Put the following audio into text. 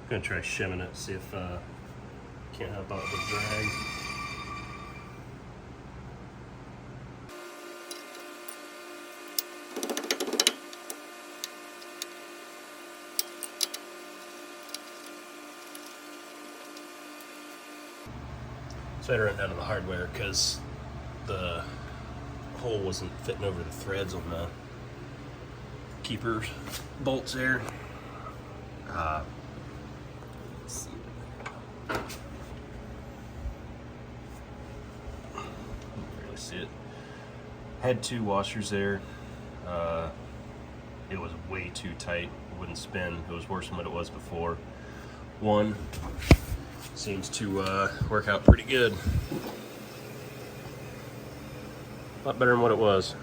Gonna try shimming it, see if can't help out the drag. So I had to run down to the hardware because the hole wasn't fitting over the threads on the keeper bolts there. Let's see. Can't really see it. Had two washers there. It was way too tight. It wouldn't spin. It was worse than what it was before. One seems to work out pretty good. A lot better than what it was.